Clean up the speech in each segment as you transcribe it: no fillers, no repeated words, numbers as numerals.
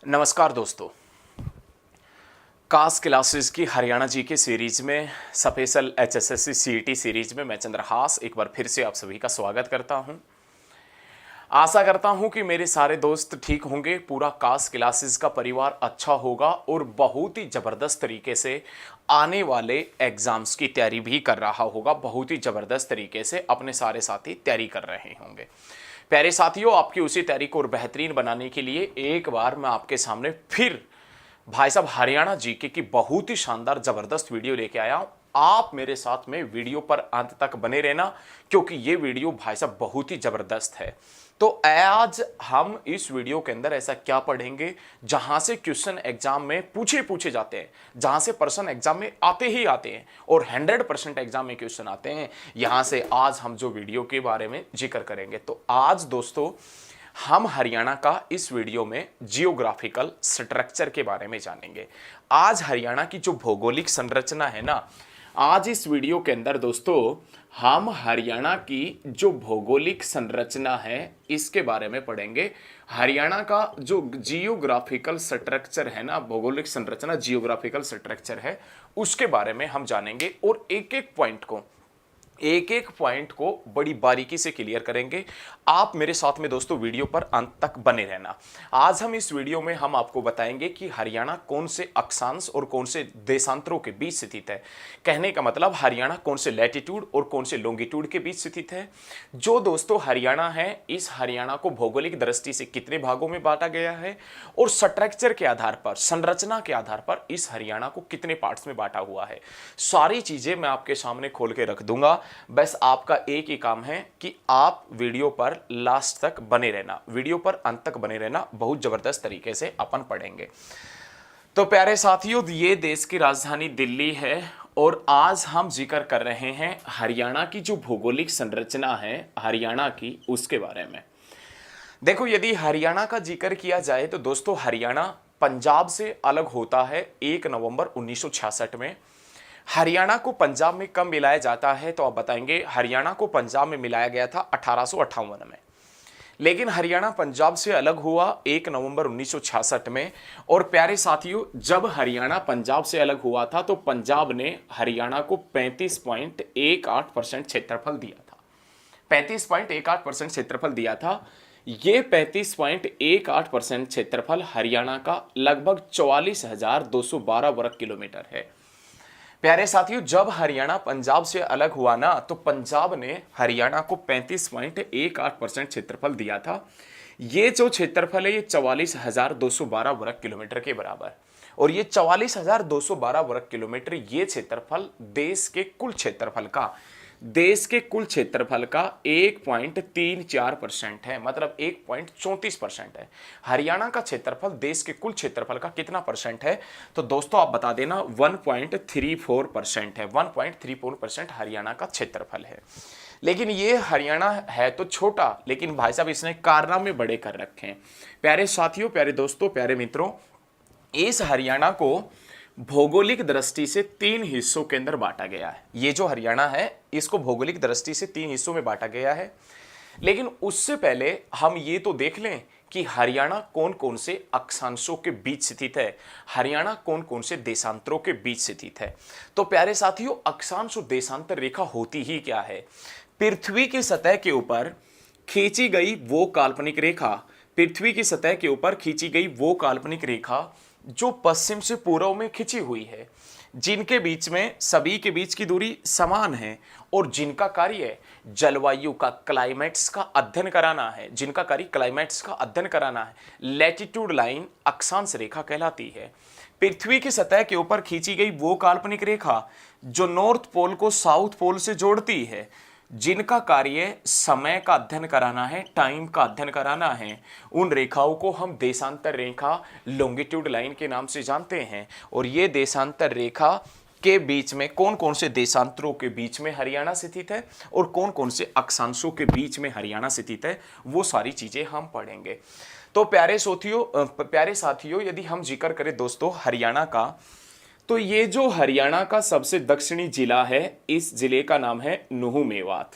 नमस्कार दोस्तों। कास क्लासेस की हरियाणा जी के सीरीज में स्पेशल एचएसएससी सीईटी सीरीज में मैं चंद्रहास एक बार फिर से आप सभी का स्वागत करता हूं। आशा करता हूं कि मेरे सारे दोस्त ठीक होंगे, पूरा कास क्लासेस का परिवार अच्छा होगा और बहुत ही ज़बरदस्त तरीके से आने वाले एग्ज़ाम्स की तैयारी भी कर रहा होगा। बहुत ही ज़बरदस्त तरीके से अपने सारे साथी तैयारी कर रहे होंगे। प्यारे साथियों, आपकी उसी तैयारी को और बेहतरीन बनाने के लिए एक बार मैं आपके सामने फिर भाई साहब हरियाणा जीके की बहुत ही शानदार जबरदस्त वीडियो लेके आया हूं। आप मेरे साथ में वीडियो पर अंत तक बने रहना, क्योंकि ये वीडियो भाई साहब बहुत ही जबरदस्त है। तो आज हम इस वीडियो के अंदर ऐसा क्या पढ़ेंगे जहां से क्वेश्चन एग्जाम में पूछे जाते हैं, जहां से प्रश्न एग्जाम में आते ही आते हैं और 100% एग्जाम में क्वेश्चन आते हैं। यहां से आज हम जो वीडियो के बारे में जिक्र करेंगे, तो आज दोस्तों हम हरियाणा का इस वीडियो में जियोग्राफिकल स्ट्रक्चर के बारे में जानेंगे। आज हरियाणा की जो भौगोलिक संरचना है ना, आज इस वीडियो के अंदर दोस्तों हम हरियाणा की जो भौगोलिक संरचना है इसके बारे में पढ़ेंगे। हरियाणा का जो जियोग्राफिकल स्ट्रक्चर है ना, भौगोलिक संरचना जियोग्राफिकल स्ट्रक्चर है, उसके बारे में हम जानेंगे और एक एक पॉइंट को बड़ी बारीकी से क्लियर करेंगे। आप मेरे साथ में दोस्तों वीडियो पर अंत तक बने रहना। आज हम इस वीडियो में हम आपको बताएंगे कि हरियाणा कौन से अक्षांश और कौन से देशांतरों के बीच स्थित है। कहने का मतलब हरियाणा कौन से लैटिट्यूड और कौन से लॉन्गिट्यूड के बीच स्थित है। जो दोस्तों हरियाणा है, इस हरियाणा को भौगोलिक दृष्टि से कितने भागों में बांटा गया है और स्ट्रक्चर के आधार पर, संरचना के आधार पर इस हरियाणा को कितने पार्ट्स में बांटा हुआ है, सारी चीजें मैं आपके सामने खोल के रख दूंगा। बस आपका एक ही काम है कि आप वीडियो पर लास्ट तक बने रहना, वीडियो पर अंत तक बने रहना। बहुत जबरदस्त तरीके से अपन पढ़ेंगे। तो प्यारे साथियों, ये देश की राजधानी दिल्ली है और आज हम जिक्र कर रहे हैं हरियाणा की जो भौगोलिक संरचना है हरियाणा की, उसके बारे में। देखो, यदि हरियाणा का जिक्र किया जाए तो दोस्तों हरियाणा पंजाब से अलग होता है 1 नवंबर 1966 में। हरियाणा को पंजाब में कब मिलाया जाता है तो आप बताएंगे। हरियाणा को पंजाब में मिलाया गया था 1858 में, लेकिन हरियाणा पंजाब से अलग हुआ 1 नवंबर 1966 में। और प्यारे साथियों, जब हरियाणा पंजाब से अलग हुआ था तो पंजाब ने हरियाणा को 35.18% क्षेत्रफल दिया था। 35.18% क्षेत्रफल दिया था। ये 35.18% क्षेत्रफल हरियाणा का लगभग 44,212 वर्ग किलोमीटर है। प्यारे साथियों, जब हरियाणा पंजाब से अलग हुआ ना, तो पंजाब ने हरियाणा को 35.18% क्षेत्रफल दिया था। ये जो क्षेत्रफल है ये 44,212 वर्ग किलोमीटर के बराबर। और ये 44,212 वर्ग किलोमीटर ये क्षेत्रफल देश के कुल क्षेत्रफल का 1.34% है, मतलब 1.34% है। हरियाणा का क्षेत्रफल देश के कुल क्षेत्रफल का कितना परसेंट है तो दोस्तों आप बता देना, 1.34% है। 1.34% हरियाणा का क्षेत्रफल है। लेकिन ये हरियाणा है तो छोटा, लेकिन भाई साहब इसने कारनामे बड़े कर रखे हैं। प्यारे साथियों, प्यारे दोस्तों, प्यारे मित्रों, इस हरियाणा को भौगोलिक दृष्टि से 3 हिस्सों के अंदर बांटा गया है। ये जो हरियाणा है इसको भौगोलिक दृष्टि से 3 हिस्सों में बांटा गया है। लेकिन उससे पहले हम ये तो देख लें कि हरियाणा कौन कौन से अक्षांशों के बीच स्थित है, हरियाणा कौन कौन से देशांतरों के बीच स्थित है। तो प्यारे साथियों, अक्षांश और देशांतर रेखा होती ही क्या है? पृथ्वी की सतह के ऊपर खींची गई वो काल्पनिक रेखा, पृथ्वी की सतह के ऊपर खींची गई वो काल्पनिक रेखा जो पश्चिम से पूर्व में खिंची हुई है, जिनके बीच में सभी के बीच की दूरी समान है और जिनका कार्य जलवायु का, क्लाइमेट्स का अध्ययन कराना है, जिनका कार्य क्लाइमेट्स का अध्ययन कराना है। लैटिट्यूड लाइन अक्षांश रेखा कहलाती है। पृथ्वी की सतह के ऊपर खींची गई वो काल्पनिक रेखा जो नॉर्थ पोल को साउथ पोल से जोड़ती है, जिनका कार्य समय का अध्ययन कराना है, टाइम का अध्ययन कराना है, उन रेखाओं को हम देशांतर रेखा, लॉन्गिट्यूड लाइन के नाम से जानते हैं। और ये देशांतर रेखा के बीच में कौन कौन से देशांतरों के बीच में हरियाणा स्थित है और कौन कौन से अक्षांशों के बीच में हरियाणा स्थित है, वो सारी चीजें हम पढ़ेंगे। तो प्यारे साथियों, यदि हम जिक्र करें दोस्तों हरियाणा का, तो ये जो हरियाणा का सबसे दक्षिणी जिला है, इस जिले का नाम है नुहू मेवात।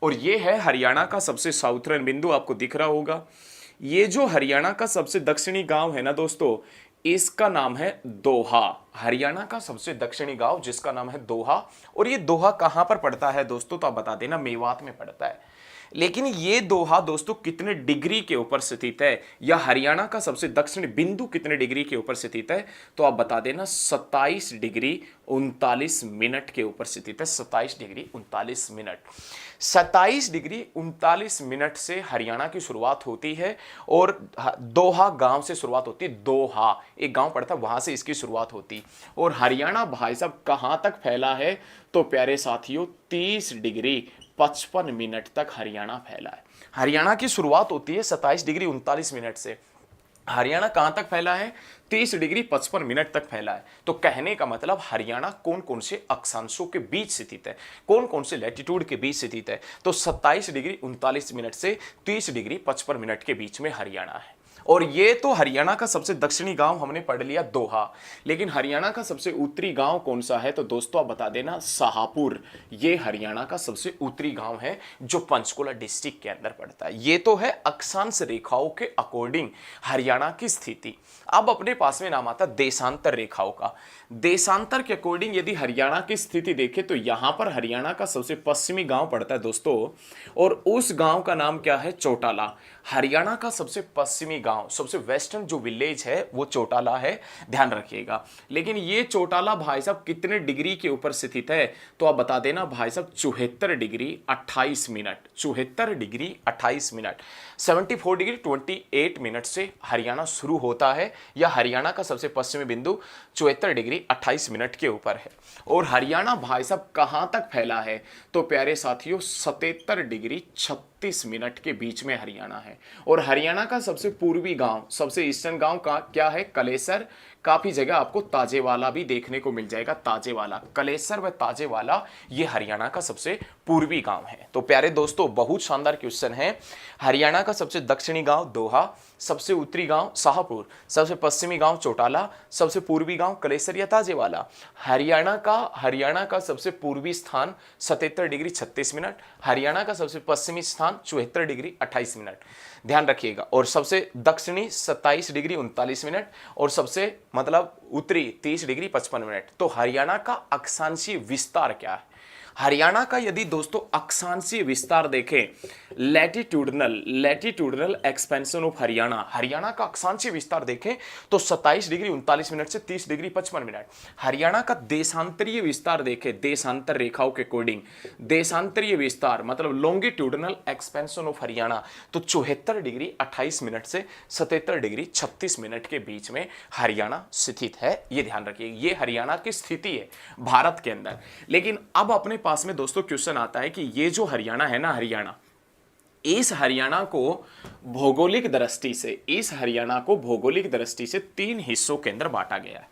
और ये है हरियाणा का सबसे साउथर्न बिंदु, आपको दिख रहा होगा। ये जो हरियाणा का सबसे दक्षिणी गांव है ना दोस्तों, इसका नाम है दोहा। हरियाणा का सबसे दक्षिणी गांव जिसका नाम है दोहा। और ये दोहा कहां पर पड़ता है दोस्तों, तो आप बता देना, मेवात में पड़ता है। लेकिन ये दोहा दोस्तों कितने डिग्री के ऊपर स्थित है, या हरियाणा का सबसे दक्षिणी बिंदु कितने डिग्री के ऊपर स्थित है, तो आप बता देना 27 डिग्री 39 मिनट के ऊपर स्थित है। 27 डिग्री 39 मिनट। 27 डिग्री 39 मिनट से हरियाणा की शुरुआत होती है और दोहा गांव से शुरुआत होती है। दोहा एक गांव पड़ता है, वहां से इसकी शुरुआत होती। और हरियाणा भाई साहब कहां तक फैला है, तो प्यारे साथियों 30 डिग्री 55 मिनट तक हरियाणा फैला है। हरियाणा की शुरुआत होती है 27 डिग्री 39 मिनट से। हरियाणा कहां तक फैला है, 30 डिग्री 55 मिनट तक फैला है। तो कहने का मतलब हरियाणा कौन कौन से अक्षांशों के बीच स्थित है, कौन कौन से लैटिट्यूड के बीच स्थित है, तो 27 डिग्री 39 मिनट से 30 डिग्री 55 मिनट के बीच में हरियाणा है। और ये तो हरियाणा का सबसे दक्षिणी गांव हमने पढ़ लिया दोहा। लेकिन हरियाणा का सबसे उत्तरी गांव कौन सा है, तो दोस्तों आप बता देना शाहपुर। ये हरियाणा का सबसे उत्तरी गांव है जो पंचकुला डिस्ट्रिक्ट के अंदर पड़ता है। ये तो है अक्षांश रेखाओं के अकॉर्डिंग हरियाणा की स्थिति। अब अपने पास में नाम आता देशांतर रेखाओं का। देशांतर के अकॉर्डिंग यदि हरियाणा की स्थिति देखें तो यहां पर हरियाणा का सबसे पश्चिमी गांव पड़ता है दोस्तों, और उस गांव का नाम क्या है, चौटाला। हरियाणा का सबसे पश्चिमी गांव, सबसे वेस्टर्न जो विलेज है वो चौटाला है, ध्यान रखिएगा। लेकिन ये चौटाला भाई साहब कितने डिग्री के ऊपर स्थित है, तो आप बता देना भाई साहब 74 degree 28 minute. 74 degree 28 minute, 74 degree 28 minute से हरियाणा शुरू होता है, या हरियाणा का सबसे पश्चिमी बिंदु 74 डिग्री 28 मिनट के ऊपर है। और हरियाणा भाई साहब कहां तक फैला है, तो प्यारे साथियों 77 डिग्री 36 मिनट के बीच में हरियाणा है। और हरियाणा का सबसे पूर्वी गांव, सबसे ईस्टर्न गांव का क्या है, कलेसर। काफी जगह आपको ताजेवाला भी देखने को मिल जाएगा, ताजेवाला, कलेसर व ताजेवाला, ये हरियाणा का सबसे पूर्वी गांव है। तो प्यारे दोस्तों बहुत शानदार क्वेश्चन है। हरियाणा का सबसे दक्षिणी गांव दोहा, सबसे उत्तरी गांव शाहपुर, सबसे पश्चिमी गांव चौटाला, सबसे पूर्वी गांव कलेसर या ताजेवाला। हरियाणा का सबसे पूर्वी स्थान 77 डिग्री 36 मिनट, हरियाणा का सबसे पश्चिमी स्थान 74 डिग्री 28 मिनट, ध्यान रखिएगा। और सबसे दक्षिणी 27 डिग्री 39 मिनट, और सबसे मतलब उत्तरी 30 डिग्री 55 मिनट। तो हरियाणा का अक्षांशीय विस्तार क्या है, हरियाणा का यदि दोस्तों अक्षांशीय विस्तार देखें, latitudinal expansion of Haryana, Haryana का अक्षांशीय विस्तार देखें तो 27 डिग्री 39 मिनट से 30 डिग्री 55 मिनट। हरियाणा का देशांतरीय विस्तार देखें, देशांतर रेखाओं के अकॉर्डिंग, देशांतरीय विस्तार मतलब लॉन्गिट्यूडनल एक्सपेंशन ऑफ हरियाणा, तो 74 डिग्री 28 मिनट से 77 डिग्री 36 मिनट के बीच में हरियाणा स्थित है। ये ध्यान रखिए, ये हरियाणा की स्थिति है भारत के अंदर। लेकिन अब अपने पास में दोस्तों क्वेश्चन आता है कि ये जो हरियाणा है ना, हरियाणा, इस हरियाणा को भौगोलिक दृष्टि से, इस हरियाणा को भौगोलिक दृष्टि से 3 हिस्सों के अंदर बांटा गया है।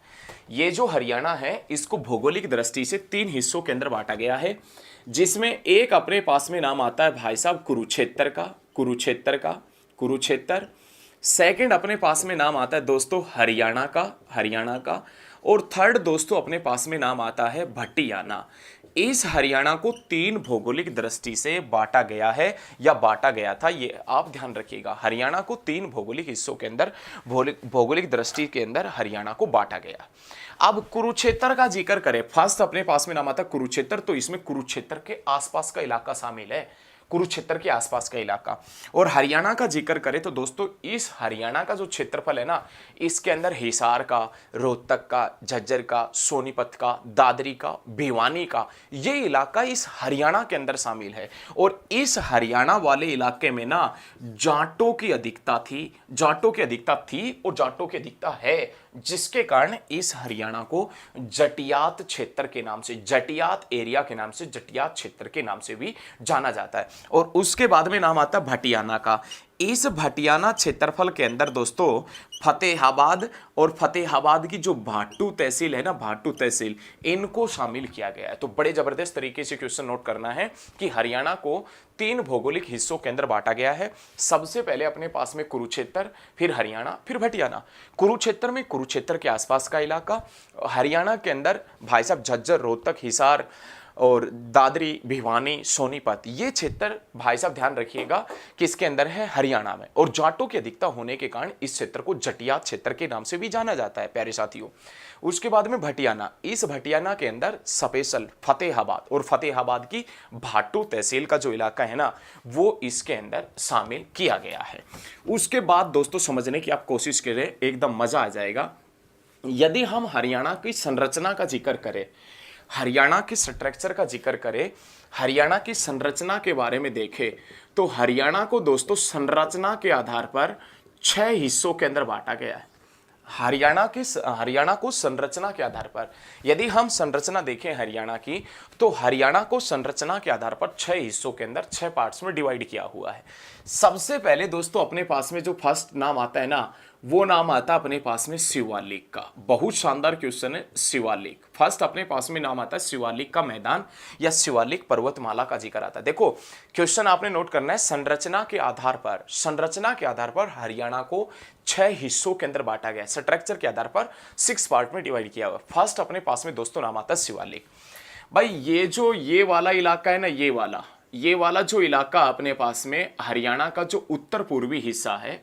ये जो हरियाणा है इसको भौगोलिक दृष्टि से 3 हिस्सों के अंदर बांटा गया है, जिसमें एक अपने पास में नाम आता है भाई साहब कुरुक्षेत्र का, कुरुक्षेत्र। सेकंड अपने पास में नाम आता है दोस्तों हरियाणा का। और थर्ड दोस्तों अपने पास में नाम आता है भटियाना। इस हरियाणा को 3 भौगोलिक दृष्टि से बांटा गया है या बांटा गया था, ये आप ध्यान रखिएगा। हरियाणा को 3 भौगोलिक हिस्सों के अंदर, भौगोलिक दृष्टि के अंदर हरियाणा को बांटा गया। अब कुरुक्षेत्र का जिक्र करें, फर्स्ट अपने पास में नाम आता है कुरुक्षेत्र, तो इसमें कुरुक्षेत्र के आसपास का इलाका शामिल है, कुरुक्षेत्र के आसपास का इलाका। और हरियाणा का जिक्र करें तो दोस्तों इस हरियाणा का जो क्षेत्रफल है ना, इसके अंदर हिसार का, रोहतक का, झज्जर का, सोनीपत का, दादरी का, भिवानी का, ये इलाका इस हरियाणा के अंदर शामिल है। और इस हरियाणा वाले इलाके में ना जाटों की अधिकता थी और जाटों की अधिकता है, जिसके कारण इस हरियाणा को जटियात क्षेत्र के नाम से, जटियात एरिया के नाम से, जटियात क्षेत्र के नाम से भी जाना जाता है। और उसके बाद में नाम आता है भटियाना का। इस भटियाना क्षेत्रफल के अंदर दोस्तों फतेहाबाद और फतेहाबाद की जो भाटू तहसील है ना, भाटू तहसील, इनको शामिल किया गया है। तो बड़े जबरदस्त तरीके से क्वेश्चन नोट करना है कि हरियाणा को 3 भौगोलिक हिस्सों के अंदर बांटा गया है। सबसे पहले अपने पास में कुरुक्षेत्र, फिर हरियाणा, फिर भटियाना। कुरुक्षेत्र में कुरुक्षेत्र के आसपास का इलाका, हरियाणा के अंदर भाई साहब झज्जर, रोहतक, हिसार, और दादरी, भिवानी, सोनीपत, ये क्षेत्र भाई साहब ध्यान रखिएगा किसके अंदर है, हरियाणा में। और जाटों की अधिकता होने के कारण इस क्षेत्र को जटिया क्षेत्र के नाम से भी जाना जाता है प्यारे साथियों। उसके बाद में भटियाना, इस भटियाना के अंदर स्पेशल फतेहाबाद और फतेहाबाद की भाटू तहसील का जो इलाका है ना, वो इसके अंदर शामिल किया गया है। उसके बाद दोस्तों समझने की आप कोशिश करें, एकदम मजा आ जाएगा। यदि हम हरियाणा की संरचना का जिक्र करें, हरियाणा के स्ट्रक्चर का जिक्र करें, हरियाणा की संरचना के बारे में देखें, तो हरियाणा को दोस्तों संरचना के आधार पर 6 हिस्सों के अंदर बांटा गया है। हरियाणा को संरचना के आधार पर, यदि हम संरचना देखें हरियाणा की, तो हरियाणा को संरचना के आधार पर 6 हिस्सों के अंदर 6 पार्ट्स में डिवाइड किया हुआ है। सबसे पहले दोस्तों अपने पास में जो फर्स्ट नाम आता है ना, वो नाम आता है अपने पास में शिवालिक का। बहुत शानदार क्वेश्चन है, शिवालिक। फर्स्ट अपने पास में नाम आता है शिवालिक का मैदान या शिवालिक पर्वतमाला का जिक्र आता है। देखो क्वेश्चन आपने नोट करना है, संरचना के आधार पर हरियाणा को 6 हिस्सों के अंदर बांटा गया, स्ट्रक्चर के आधार पर 6 पार्ट में डिवाइड किया हुआ। फर्स्ट अपने पास में दोस्तों नाम आता है शिवालिक। भाई ये वाला इलाका है ना, ये वाला जो इलाका अपने पास में हरियाणा का जो उत्तर पूर्वी हिस्सा है,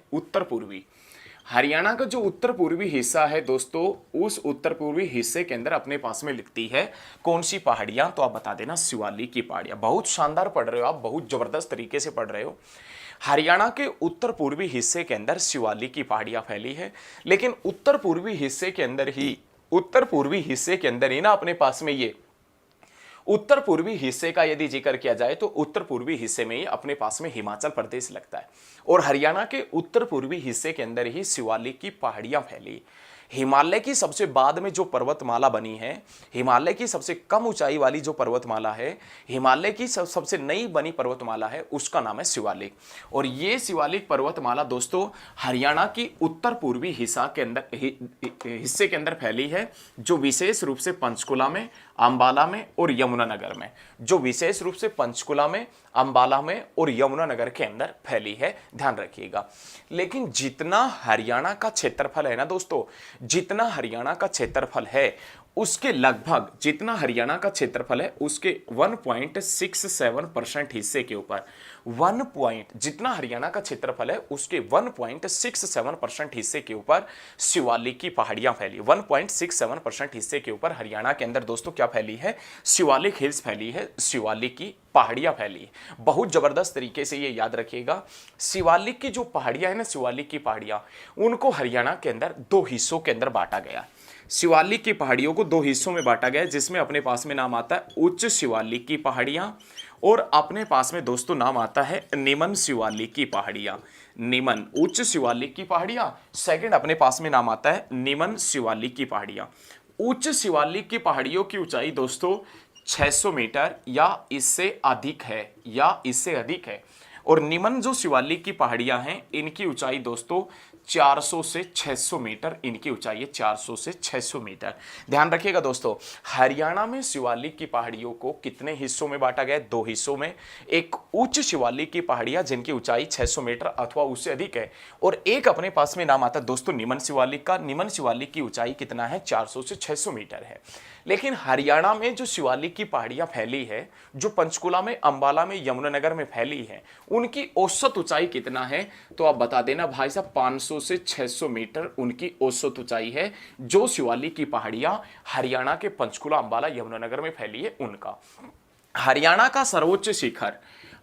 हरियाणा का जो उत्तर पूर्वी हिस्सा है दोस्तों, उस उत्तर पूर्वी हिस्से के अंदर अपने पास में लिखती है कौन सी पहाड़ियां, तो आप बता देना शिवालिक की पहाड़ियां। बहुत शानदार पढ़ रहे हो आप, बहुत जबरदस्त तरीके से पढ़ रहे हो। हरियाणा के उत्तर पूर्वी हिस्से के अंदर शिवालिक की पहाड़ियां फैली है, लेकिन उत्तर पूर्वी हिस्से के अंदर ही ना अपने पास में ये उत्तर पूर्वी हिस्से का यदि जिक्र किया जाए तो उत्तर पूर्वी हिस्से में ही अपने पास में हिमाचल प्रदेश लगता है, और हरियाणा के उत्तर पूर्वी हिस्से के अंदर ही शिवालिक की पहाड़ियां फैली। हिमालय की सबसे बाद में जो पर्वतमाला बनी है, हिमालय की सबसे कम ऊंचाई वाली जो पर्वतमाला है, हिमालय की सबसे नई बनी पर्वतमाला है, उसका नाम है शिवालिक। और ये शिवालिक पर्वतमाला दोस्तों हरियाणा की उत्तर पूर्वी हिस्से के अंदर फैली है, जो विशेष रूप से पंचकुला में, अंबाला में और यमुनानगर में, अंबाला में और यमुनानगर के अंदर फैली है, ध्यान रखिएगा। लेकिन जितना हरियाणा का क्षेत्रफल है ना दोस्तों, जितना हरियाणा का क्षेत्रफल है उसके लगभग, जितना हरियाणा का क्षेत्रफल है उसके 1.67% हिस्से के ऊपर, जितना हरियाणा का क्षेत्रफल है उसके 1.67% हिस्से के ऊपर शिवालिक की पहाड़ियां फैली। 1.67% हिस्से के ऊपर हरियाणा के अंदर दोस्तों क्या फैली है, शिवालिक हिल्स फैली है, शिवालिक की पहाड़ियां फैली है। बहुत जबरदस्त तरीके से ये याद रखिएगा। शिवालिक की जो पहाड़ियां है ना, शिवालिक की पहाड़ियां, उनको हरियाणा के अंदर 2 हिस्सों के अंदर बांटा गया। शिवालिक की पहाड़ियों को 2 हिस्सों में बांटा गया, जिसमें अपने पास में नाम आता है उच्च शिवालिक की पहाड़ियां, और अपने पास में दोस्तों नाम आता है निम्न शिवालिक की पहाड़ियां। निम्न उच्च शिवालिक की पहाड़ियां, सेकंड अपने पास में नाम आता है निम्न शिवालिक की पहाड़ियां। उच्च शिवालिक की पहाड़ियों की ऊंचाई दोस्तों 600 मीटर या इससे अधिक है, और निम्न जो शिवालिक की पहाड़ियां हैं इनकी ऊंचाई दोस्तों 400 से 600 मीटर, इनकी ऊंचाई है 400 से 600 मीटर। ध्यान रखिएगा दोस्तों, हरियाणा में शिवालिक की पहाड़ियों को कितने हिस्सों में बांटा गया है, 2 हिस्सों में। एक उच्च शिवालिक की पहाड़ियां जिनकी ऊंचाई 600 मीटर अथवा उससे अधिक है, और एक अपने पास में नाम आता है दोस्तों निम्न शिवालिक का। निम्न शिवालिक की ऊंचाई कितना है, 400 से 600 मीटर है। लेकिन हरियाणा में जो शिवालिक की पहाड़ियां फैली है, जो पंचकुला में, अंबाला में, यमुनानगर में फैली है, उनकी औसत ऊंचाई कितना है, तो आप बता देना भाई साहब 500 से 600 मीटर उनकी औसत ऊंचाई है, जो शिवालिक की पहाड़ियां हरियाणा के पंचकुला, अंबाला, यमुनानगर में फैली है उनका। हरियाणा का सर्वोच्च शिखर,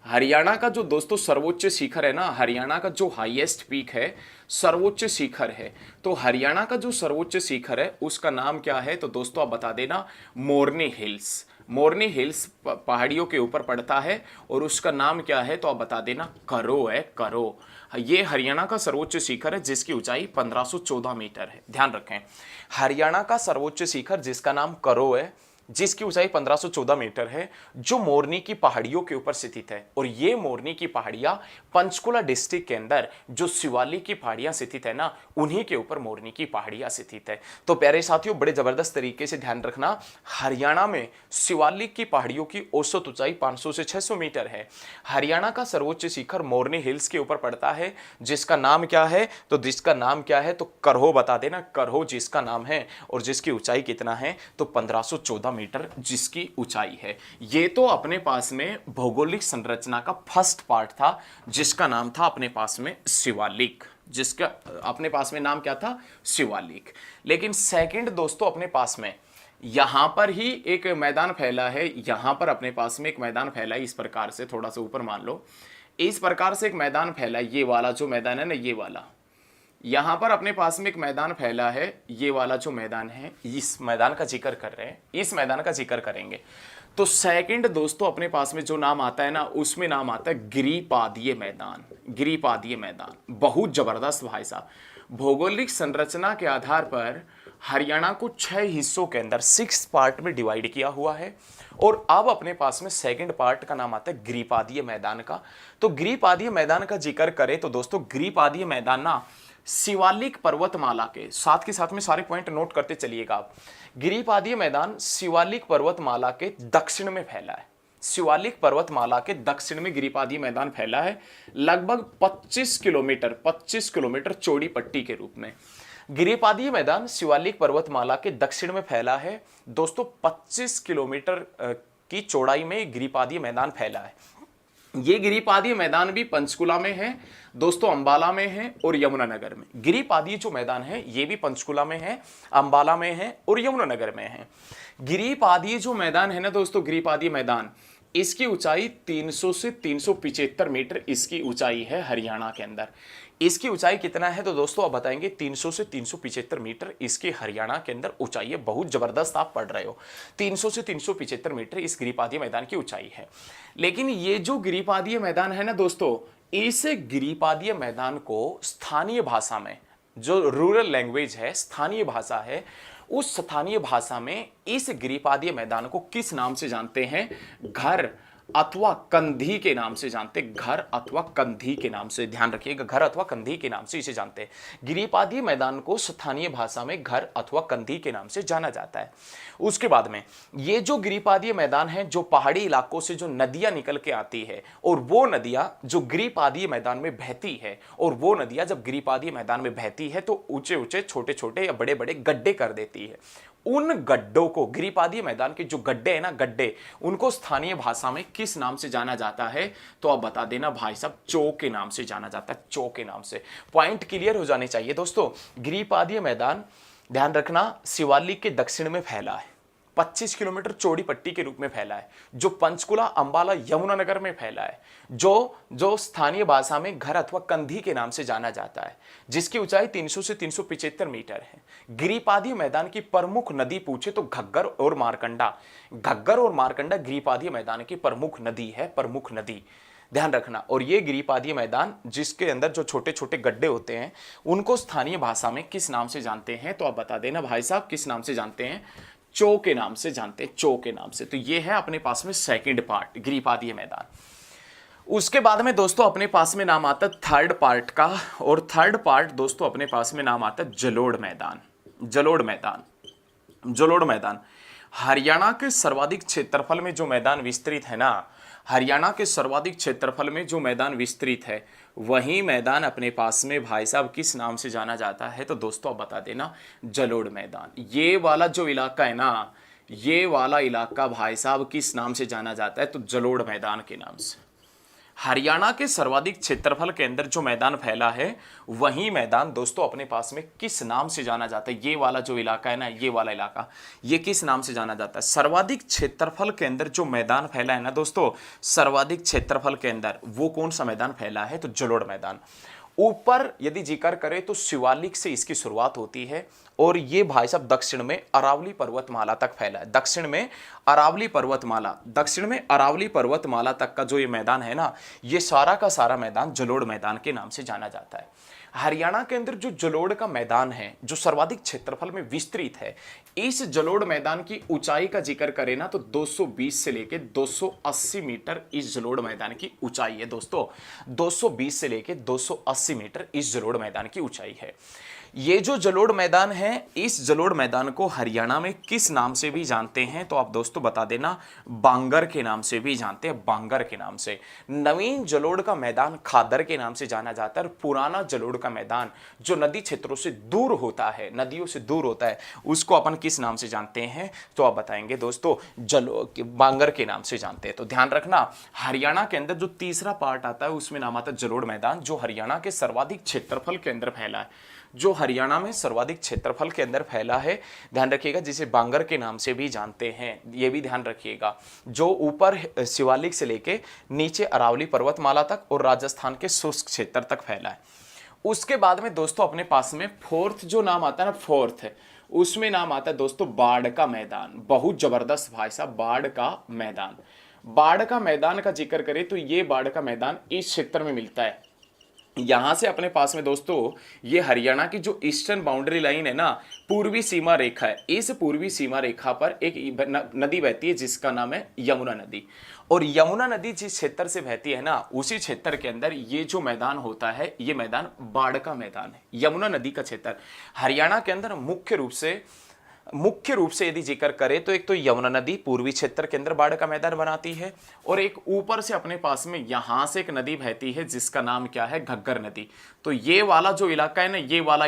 हरियाणा का जो दोस्तों सर्वोच्च शिखर है ना, हरियाणा का जो हाईएस्ट पीक है, सर्वोच्च शिखर है, तो हरियाणा का जो सर्वोच्च शिखर है उसका नाम क्या है, तो दोस्तों आप बता देना मोरनी हिल्स। मोरनी हिल्स पहाड़ियों के ऊपर पड़ता है, और उसका नाम क्या है, तो आप बता देना करो है, करो। ये हरियाणा का सर्वोच्च शिखर है जिसकी ऊंचाई 1514 मीटर है। ध्यान रखें, हरियाणा का सर्वोच्च शिखर जिसका नाम करो है, जिसकी ऊंचाई 1514 मीटर है, जो मोरनी की पहाड़ियों के ऊपर स्थित है। और ये मोरनी की पहाड़ियां पंचकुला डिस्ट्रिक्ट के अंदर जो शिवालिक की पहाड़ियां स्थित है ना, उन्हीं के ऊपर मोरनी की पहाड़ियां स्थित है। तो प्यारे साथियों, बड़े जबरदस्त तरीके से ध्यान रखना, हरियाणा में शिवालिक की पहाड़ियों की औसत ऊंचाई 500 से 600 मीटर है। हरियाणा का सर्वोच्च शिखर मोरनी हिल्स के ऊपर पड़ता है, जिसका नाम क्या है, तो जिसका नाम क्या है, तो करहो बता देना, करहो जिसका नाम है, और जिसकी ऊंचाई कितना है, तो 1514 मीटर जिसकी ऊंचाई है। ये तो अपने पास में भौगोलिक संरचना का फर्स्ट पार्ट था, जिसका नाम था अपने पास में शिवालिक, जिसका अपने पास में नाम क्या था, शिवालिक। लेकिन सेकंड दोस्तों अपने पास में यहां पर ही एक मैदान फैला है, यहां पर अपने पास में एक मैदान फैला है, इस प्रकार से थोड़ा सा ऊपर मान लो, इस प्रकार से एक मैदान फैला है, ये वाला जो मैदान है ना, ये वाला, यहां पर अपने पास में एक मैदान फैला है, ये वाला जो मैदान है, इस मैदान का जिक्र कर रहे हैं, इस मैदान का जिक्र करेंगे। तो सेकंड दोस्तों अपने पास में जो नाम आता है ना, उसमें नाम आता है गिरिपादीय मैदान। गिरिपादीय मैदान बहुत जबरदस्त भाई साहब। भौगोलिक संरचना के आधार पर हरियाणा को 6 हिस्सों के अंदर 6 पार्ट में डिवाइड किया हुआ है, और अब अपने पास में सेकंड पार्ट का नाम आता है गिरिपादीय मैदान का। तो गिरिपादीय मैदान का जिक्र करें तो दोस्तों गिरिपादीय मैदान ना शिवालिक पर्वतमाला के साथ में सारे पॉइंट नोट करते चलिएगा आप। गिरिपादीय मैदान शिवालिक पर्वतमाला के दक्षिण में फैला है। शिवालिक पर्वतमाला के दक्षिण में गिरिपादीय मैदान फैला है, लगभग 25 किलोमीटर चौड़ी पट्टी के रूप में। गिरिपादीय मैदान शिवालिक पर्वतमाला के दक्षिण में फैला है दोस्तों, 25 किलोमीटर की चौड़ाई में गिरिपादीय मैदान फैला है। ये गिरिपादीय मैदान भी पंचकुला में है दोस्तों, अंबाला में है और यमुनानगर में। गिरिपादीय जो मैदान है ये भी पंचकुला में है, अंबाला में है और यमुनानगर में है। गिरिपादीय जो मैदान है ना दोस्तों, गिरिपादीय मैदान, इसकी ऊंचाई 300 से 375 मीटर इसकी ऊंचाई है हरियाणा के अंदर। इसकी ऊंचाई कितना है तो दोस्तों आप बताएंगे, 300 से 375 मीटर इसके हरियाणा के अंदर ऊंचाई है। बहुत जबरदस्त आप पढ़ रहे हो, 300 से 375 मीटर इस गिरिपादीय मैदान की ऊंचाई है। लेकिन ये जो गिरिपादीय मैदान है ना दोस्तों, इस गिरिपादीय मैदान को स्थानीय भाषा में, जो रूरल लैंग्वेज है, स्थानीय भाषा है, उस स्थानीय भाषा में इस गिरिपादीय मैदान को किस नाम से जानते हैं, घर अथवा कंधी के नाम से जानते, घर अथवा कंधी के नाम से, ध्यान रखिएगा, घर अथवा कंधी के नाम से इसे जानते हैं। गिरिपादीय मैदान को स्थानीय भाषा में घर अथवा कंधी के नाम से जाना जाता है। उसके बाद में ये जो गिरिपादीय मैदान है, जो पहाड़ी इलाकों से जो नदियां निकल के आती है, और वो नदियां जो गिरिपादीय मैदान में बहती है, और वो नदियां जब गिरिपादीय मैदान में बहती है तो ऊंचे ऊंचे छोटे छोटे या बड़े बड़े गड्ढे कर देती है। उन गड्ढों को, गिरिपादीय मैदान के जो गड्ढे हैं ना, गड्ढे, उनको स्थानीय भाषा में किस नाम से जाना जाता है तो आप बता देना भाई साहब, चौ के नाम से जाना जाता है, चौ के नाम से। पॉइंट क्लियर हो जाने चाहिए दोस्तों। गिरिपादीय मैदान ध्यान रखना शिवालिक के दक्षिण में फैला है, 25 किलोमीटर चौड़ी पट्टी के रूप में फैला है, जो पंचकुला, अंबाला, यमुनानगर में फैला है, जो स्थानीय भाषा में घर अथवा कंधी के नाम से जाना जाता है, जिसकी ऊंचाई 300 से 375 मीटर है। गिरिपादीय मैदान की प्रमुख नदी पूछे तो घग्गर और मारकंडा। घग्गर और मारकंडा गिरिपादीय मैदान की प्रमुख नदी है, प्रमुख नदी, ध्यान रखना। और ये गिरिपादीय मैदान जिसके अंदर जो छोटे छोटे गड्ढे होते हैं, उनको स्थानीय भाषा में किस नाम से जानते हैं तो आप बता देना भाई साहब, किस नाम से जानते हैं, चौ के नाम से जानते हैं, चौ के नाम से। तो ये है अपने पास में सेकंड पार्ट, गिरिपादीय मैदान। उसके बाद में दोस्तों अपने पास में नाम आता है थर्ड पार्ट का, और थर्ड पार्ट दोस्तों अपने पास में नाम आता है जलोढ़ मैदान। जलोढ़ मैदान, जलोढ़ मैदान हरियाणा के सर्वाधिक क्षेत्रफल में जो मैदान विस्तृत है ना, हरियाणा के सर्वाधिक क्षेत्रफल में जो मैदान विस्तृत है, वही मैदान अपने पास में भाई साहब किस नाम से जाना जाता है तो दोस्तों आप बता देना, जलोढ़ मैदान। ये वाला जो इलाका है ना, ये वाला इलाका भाई साहब किस नाम से जाना जाता है तो जलोढ़ मैदान के नाम से। हरियाणा के सर्वाधिक क्षेत्रफल के अंदर जो मैदान फैला है, वही मैदान दोस्तों अपने पास में किस नाम से जाना जाता है, ये वाला जो इलाका है ना, ये वाला इलाका, ये किस नाम से जाना जाता है। सर्वाधिक क्षेत्रफल के अंदर जो मैदान फैला है ना दोस्तों, सर्वाधिक क्षेत्रफल के अंदर वो कौन सा मैदान फैला है तो जलोढ़ मैदान। ऊपर यदि जिक्र करें तो शिवालिक से इसकी शुरुआत होती है, और ये भाई साहब दक्षिण में अरावली पर्वतमाला तक फैला है। दक्षिण में अरावली पर्वतमाला, दक्षिण में अरावली पर्वतमाला तक का जो ये मैदान है ना, ये सारा का सारा मैदान जलोढ़ मैदान के नाम से जाना जाता है। हरियाणा के अंदर जो जलोढ़ का मैदान है, जो सर्वाधिक क्षेत्रफल में विस्तृत है, इस जलोढ़ मैदान की ऊंचाई का जिक्र करें ना तो 220 से लेके 280 मीटर इस जलोढ़ मैदान की ऊंचाई है दोस्तों। 220 से लेके 280 मीटर इस जलोढ़ मैदान की ऊंचाई है। ये जो जलोढ़ मैदान है, इस जलोढ़ मैदान को हरियाणा में किस नाम से भी जानते हैं? तो आप दोस्तों बता देना, बांगर के नाम से भी जानते हैं, बांगर के नाम से। नवीन जलोढ़ का मैदान खादर के नाम से जाना जाता है, और पुराना जलोढ़ का मैदान जो नदी क्षेत्रों से दूर होता है, नदियों से दूर होता है, उसको अपन किस नाम से जानते हैं? तो आप बताएंगे दोस्तों, बांगर के नाम से जानते हैं। तो ध्यान रखना, हरियाणा के अंदर जो तीसरा पार्ट आता है उसमें नाम आता है जलोढ़ मैदान, जो हरियाणा के सर्वाधिक क्षेत्रफल के अंदर फैला है, जो हरियाणा में सर्वाधिक क्षेत्रफल के अंदर फैला है। ध्यान रखिएगा, जिसे बांगर के नाम से भी जानते हैं, ये भी ध्यान रखिएगा, जो ऊपर शिवालिक से लेके नीचे अरावली पर्वतमाला तक और राजस्थान के शुष्क क्षेत्र तक फैला है। उसके बाद में दोस्तों अपने पास में फोर्थ जो नाम आता है ना, फोर्थ है, उसमें नाम आता है दोस्तों बाढ़ का मैदान। बहुत जबरदस्त भाई साहब, बाढ़ का मैदान। बाढ़ का मैदान का जिक्र करें तो ये बाढ़ का मैदान इस क्षेत्र में मिलता है। यहां से अपने पास में दोस्तों ये हरियाणा की जो ईस्टर्न बाउंड्री लाइन है ना, पूर्वी सीमा रेखा है, इस पूर्वी सीमा रेखा पर एक नदी बहती है जिसका नाम है यमुना नदी। और यमुना नदी जिस क्षेत्र से बहती है ना, उसी क्षेत्र के अंदर ये जो मैदान होता है, ये मैदान बाढ़ का मैदान है, यमुना नदी का क्षेत्र। हरियाणा के अंदर मुख्य रूप से यदि जिक्र करें तो एक तो यमुना नदी पूर्वी क्षेत्र के अंदर बाढ़ का मैदान बनाती है, और एक ऊपर से अपने पास में यहां से एक नदी बहती है जिसका नाम क्या है? घग्गर नदी। तो ये वाला जो इलाका है ना, ये वाला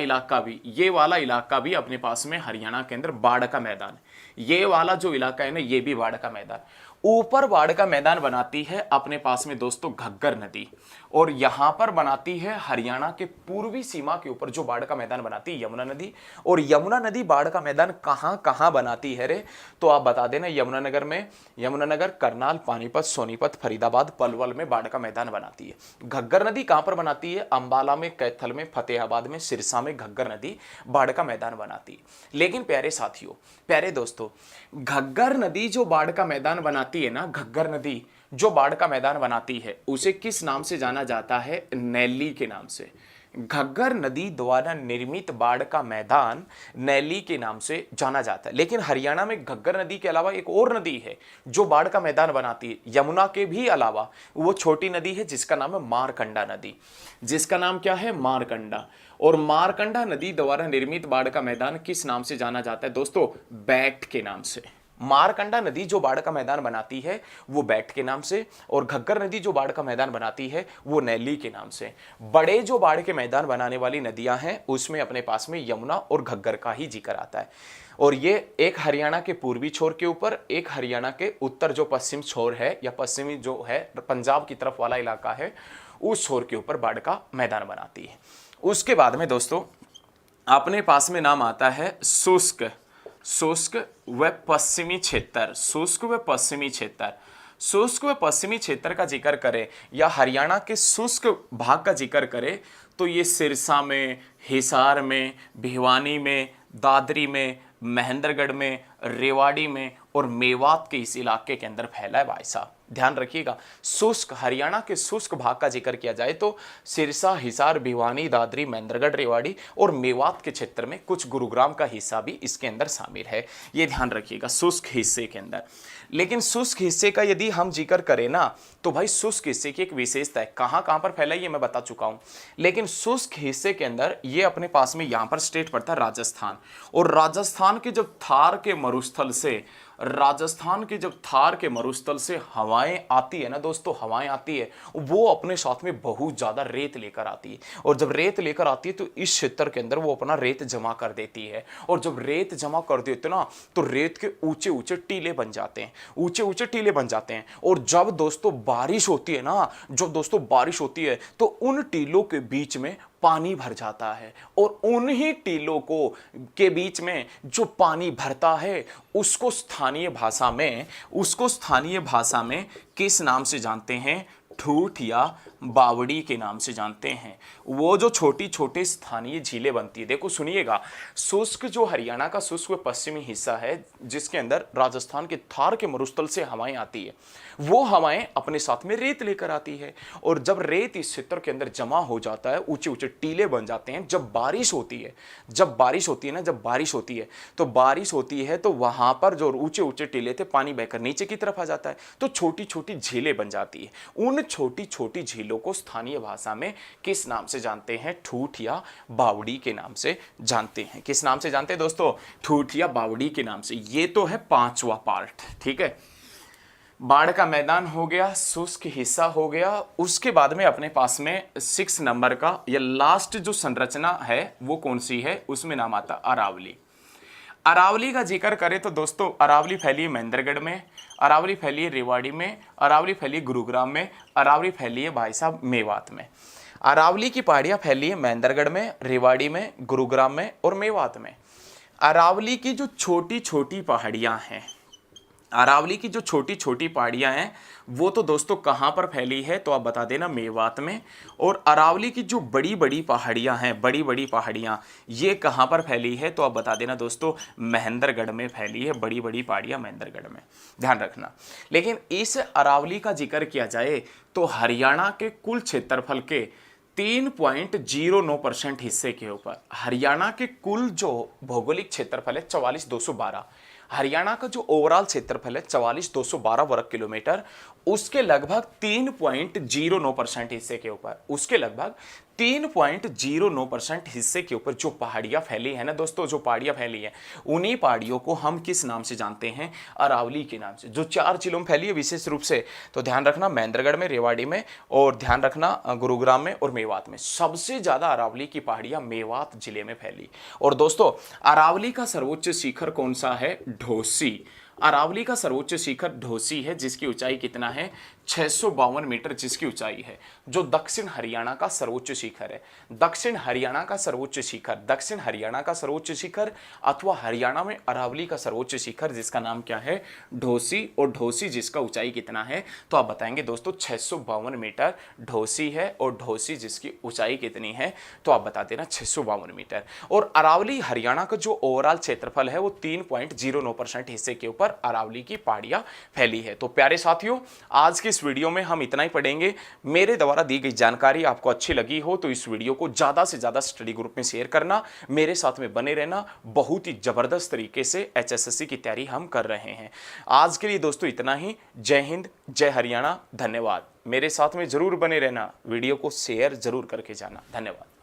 इलाका भी अपने पास में हरियाणा के अंदर बाढ़ का मैदान है। ये वाला जो इलाका है ना, ये भी बाढ़ का मैदान। ऊपर बाढ़ का मैदान बनाती है अपने पास में दोस्तों घग्गर नदी, और यहां पर बनाती है हरियाणा के पूर्वी सीमा के ऊपर जो बाढ़ का मैदान बनाती है यमुना नदी। और यमुना नदी बाढ़ का मैदान कहां कहां बनाती है रे? तो आप बता देना, यमुनानगर में, यमुनानगर, करनाल, पानीपत, सोनीपत, फरीदाबाद, पलवल में बाढ़ का मैदान बनाती है। घग्गर नदी कहां पर बनाती है? अंबाला में, कैथल में, फतेहाबाद में, सिरसा में घग्गर नदी बाढ़ का मैदान बनाती है। लेकिन प्यारे साथियों, प्यारे दोस्तों, घग्गर नदी जो बाढ़ का मैदान बनाती है ना, घग्गर नदी जो बाढ़ का मैदान बनाती है, उसे किस नाम से जाना जाता है? नैली के नाम से। घग्गर नदी द्वारा निर्मित बाढ़ का मैदान नैली के नाम से जाना जाता है। लेकिन हरियाणा में घग्गर नदी के अलावा एक और नदी है जो बाढ़ का मैदान बनाती है, यमुना के भी अलावा। वो छोटी नदी है जिसका नाम है मारकंडा नदी, जिसका नाम क्या है? मारकंडा। और मारकंडा नदी द्वारा निर्मित बाढ़ का मैदान किस नाम से जाना जाता है दोस्तों? बैठ के नाम से। मारकंडा नदी जो बाढ़ का मैदान बनाती है वो बैठ के नाम से, और घग्गर नदी जो बाढ़ का मैदान बनाती है वो नैली के नाम से। बड़े जो बाढ़ के मैदान बनाने वाली नदियां हैं उसमें अपने पास में यमुना और घग्गर का ही जिक्र आता है। और ये एक हरियाणा के पूर्वी छोर के ऊपर, एक हरियाणा के उत्तर जो पश्चिम छोर है, या पश्चिमी जो है पंजाब की तरफ वाला इलाका है, उस छोर के ऊपर बाढ़ का मैदान बनाती है। उसके बाद में दोस्तों अपने पास में नाम आता है शुष्क व पश्चिमी क्षेत्र। शुष्क व पश्चिमी क्षेत्र, शुष्क व पश्चिमी क्षेत्र का जिक्र करें या हरियाणा के शुष्क भाग का जिक्र करें तो ये सिरसा में, हिसार में, भिवानी में, दादरी में, महेंद्रगढ़ में, रेवाड़ी में और मेवात के इस इलाके के अंदर फैला है भाई साहब। ध्यान रखिएगा, शुष्क, हरियाणा के शुष्क भाग का जिक्र किया जाए तो सिरसा, हिसार, भिवानी, दादरी, महेंद्रगढ़, रेवाड़ी और मेवात के क्षेत्र में कुछ गुरुग्राम का हिस्सा भी इसके अंदर शामिल है। ये ध्यान रखिएगा शुष्क हिस्से के अंदर। लेकिन शुष्क हिस्से का यदि हम जिक्र करें ना तो भाई शुष्क हिस्से की एक विशेषता है, कहां कहां पर फैला है ये मैं बता चुका हूं। लेकिन शुष्क हिस्से के अंदर ये अपने पास में यहां पर स्टेट पड़ता है राजस्थान, और राजस्थान के जब थार के मरुस्थल से, राजस्थान के जब थार के मरुस्थल से हवाएं आती है ना दोस्तों, हवाएं आती है, वो अपने साथ में बहुत ज्यादा रेत लेकर आती है। और जब रेत लेकर आती है तो इस क्षेत्र के अंदर वो अपना रेत जमा कर देती है, और जब रेत जमा कर देते ना तो रेत के ऊंचे ऊंचे टीले बन जाते हैं, ऊंचे ऊंचे टीले बन जाते हैं। और जब दोस्तों बारिश होती है ना, जब दोस्तों बारिश होती है तो उन टीलों के बीच में पानी भर जाता है, और उन्हीं टीलों को के बीच में जो पानी भरता है उसको स्थानीय भाषा में किस नाम से जानते हैं? ठूठ या बावड़ी के नाम से जानते हैं। वो जो छोटी छोटी स्थानीय झीलें बनती है, देखो सुनिएगा, शुष्क जो हरियाणा का शुष्क पश्चिमी हिस्सा है जिसके अंदर राजस्थान के थार के मरुस्थल से हवाएं आती है, वो हवाएं अपने साथ में रेत लेकर आती है। और जब रेत इस क्षेत्र के अंदर जमा हो जाता है, ऊंचे ऊंचे टीले बन जाते हैं, जब बारिश होती है तो वहां पर जो ऊंचे ऊंचे टीले थे पानी बहकर नीचे की तरफ आ जाता है, तो छोटी छोटी झीलें बन जाती है। उन छोटी छोटी झीलों को स्थानीय भाषा में किस नाम से जानते हैं? ठूठ या बावड़ी के नाम से जानते हैं। किस नाम से जानते हैं दोस्तों? ठूठ या बावड़ी के नाम से। ये तो है 5वां पार्ट, ठीक है। बाढ़ का मैदान हो गया, शुष्क हिस्सा हो गया। उसके बाद में अपने पास में 6 नंबर का या लास्ट जो संरचना है वो कौन सी है? उसमें नाम आता अरावली। अरावली का जिक्र करें तो दोस्तों अरावली फैली है महेंद्रगढ़ में, अरावली फैली है रेवाड़ी में, अरावली फैली है गुरुग्राम में, अरावली फैली है भाई साहब मेवात में। अरावली की पहाड़ियाँ फैली है महेंद्रगढ़ में, रेवाड़ी में, गुरुग्राम में और मेवात में। अरावली की जो छोटी छोटी पहाड़ियाँ हैं, अरावली की जो छोटी छोटी पहाड़ियाँ हैं वो तो दोस्तों कहाँ पर फैली है? तो आप बता देना मेवात में। और अरावली की जो बड़ी बड़ी पहाड़ियाँ हैं, बड़ी बड़ी पहाड़ियाँ, ये कहाँ पर फैली है? तो आप बता देना दोस्तों महेंद्रगढ़ में फैली है, बड़ी बड़ी पहाड़ियाँ महेंद्रगढ़ में, ध्यान रखना। लेकिन इस अरावली का जिक्र किया जाए तो हरियाणा के कुल क्षेत्रफल के 3.09% हिस्से के ऊपर, हरियाणा के कुल जो भौगोलिक क्षेत्रफल है 44,212, हरियाणा का जो ओवरऑल क्षेत्रफल है 44,212 वर्ग किलोमीटर, उसके लगभग 3.09% हिस्से के ऊपर, उसके लगभग 3.09% हिस्से के ऊपर जो पहाड़ियां फैली है ना दोस्तों, जो पहाड़ियां फैली है, उन्हीं पहाड़ियों को हम किस नाम से जानते हैं? अरावली के नाम से। जो 4 जिलों में फैली है विशेष रूप से, तो ध्यान रखना महेंद्रगढ़ में, रेवाड़ी में और ध्यान रखना गुरुग्राम में और मेवात में। सबसे ज्यादा अरावली की पहाड़ियां मेवात जिले में फैली। और दोस्तों अरावली का सर्वोच्च शिखर कौन सा है? ढोसी। अरावली का सर्वोच्च शिखर ढोसी है, जिसकी ऊंचाई कितना है? 652 मीटर जिसकी ऊंचाई है। जो दक्षिण हरियाणा का सर्वोच्च शिखर है, दक्षिण हरियाणा का सर्वोच्च शिखर, दक्षिण हरियाणा का सर्वोच्च शिखर अथवा हरियाणा में अरावली का सर्वोच्च शिखर, जिसका नाम क्या है? ढोसी। और ढोसी जिसका ऊंचाई कितना है? तो आप बताएंगे दोस्तों 652 मीटर ढोसी है। और ढोसी जिसकी ऊंचाई कितनी है? तो आप बता देना 652 मीटर। और अरावली हरियाणा का जो ओवरऑल क्षेत्रफल है वो 3.09% हिस्से के ऊपर अरावली की पहाड़ियां फैली है। तो प्यारे साथियों, आज की इस वीडियो में हम इतना ही पढ़ेंगे। मेरे द्वारा दी गई जानकारी आपको अच्छी लगी हो तो इस वीडियो को ज्यादा से ज्यादा स्टडी ग्रुप में शेयर करना, मेरे साथ में बने रहना। बहुत ही जबरदस्त तरीके से HSSC की तैयारी हम कर रहे हैं। आज के लिए दोस्तों इतना ही। जय हिंद, जय हरियाणा, धन्यवाद। मेरे साथ में जरूर बने रहना, वीडियो को शेयर जरूर करके जाना। धन्यवाद।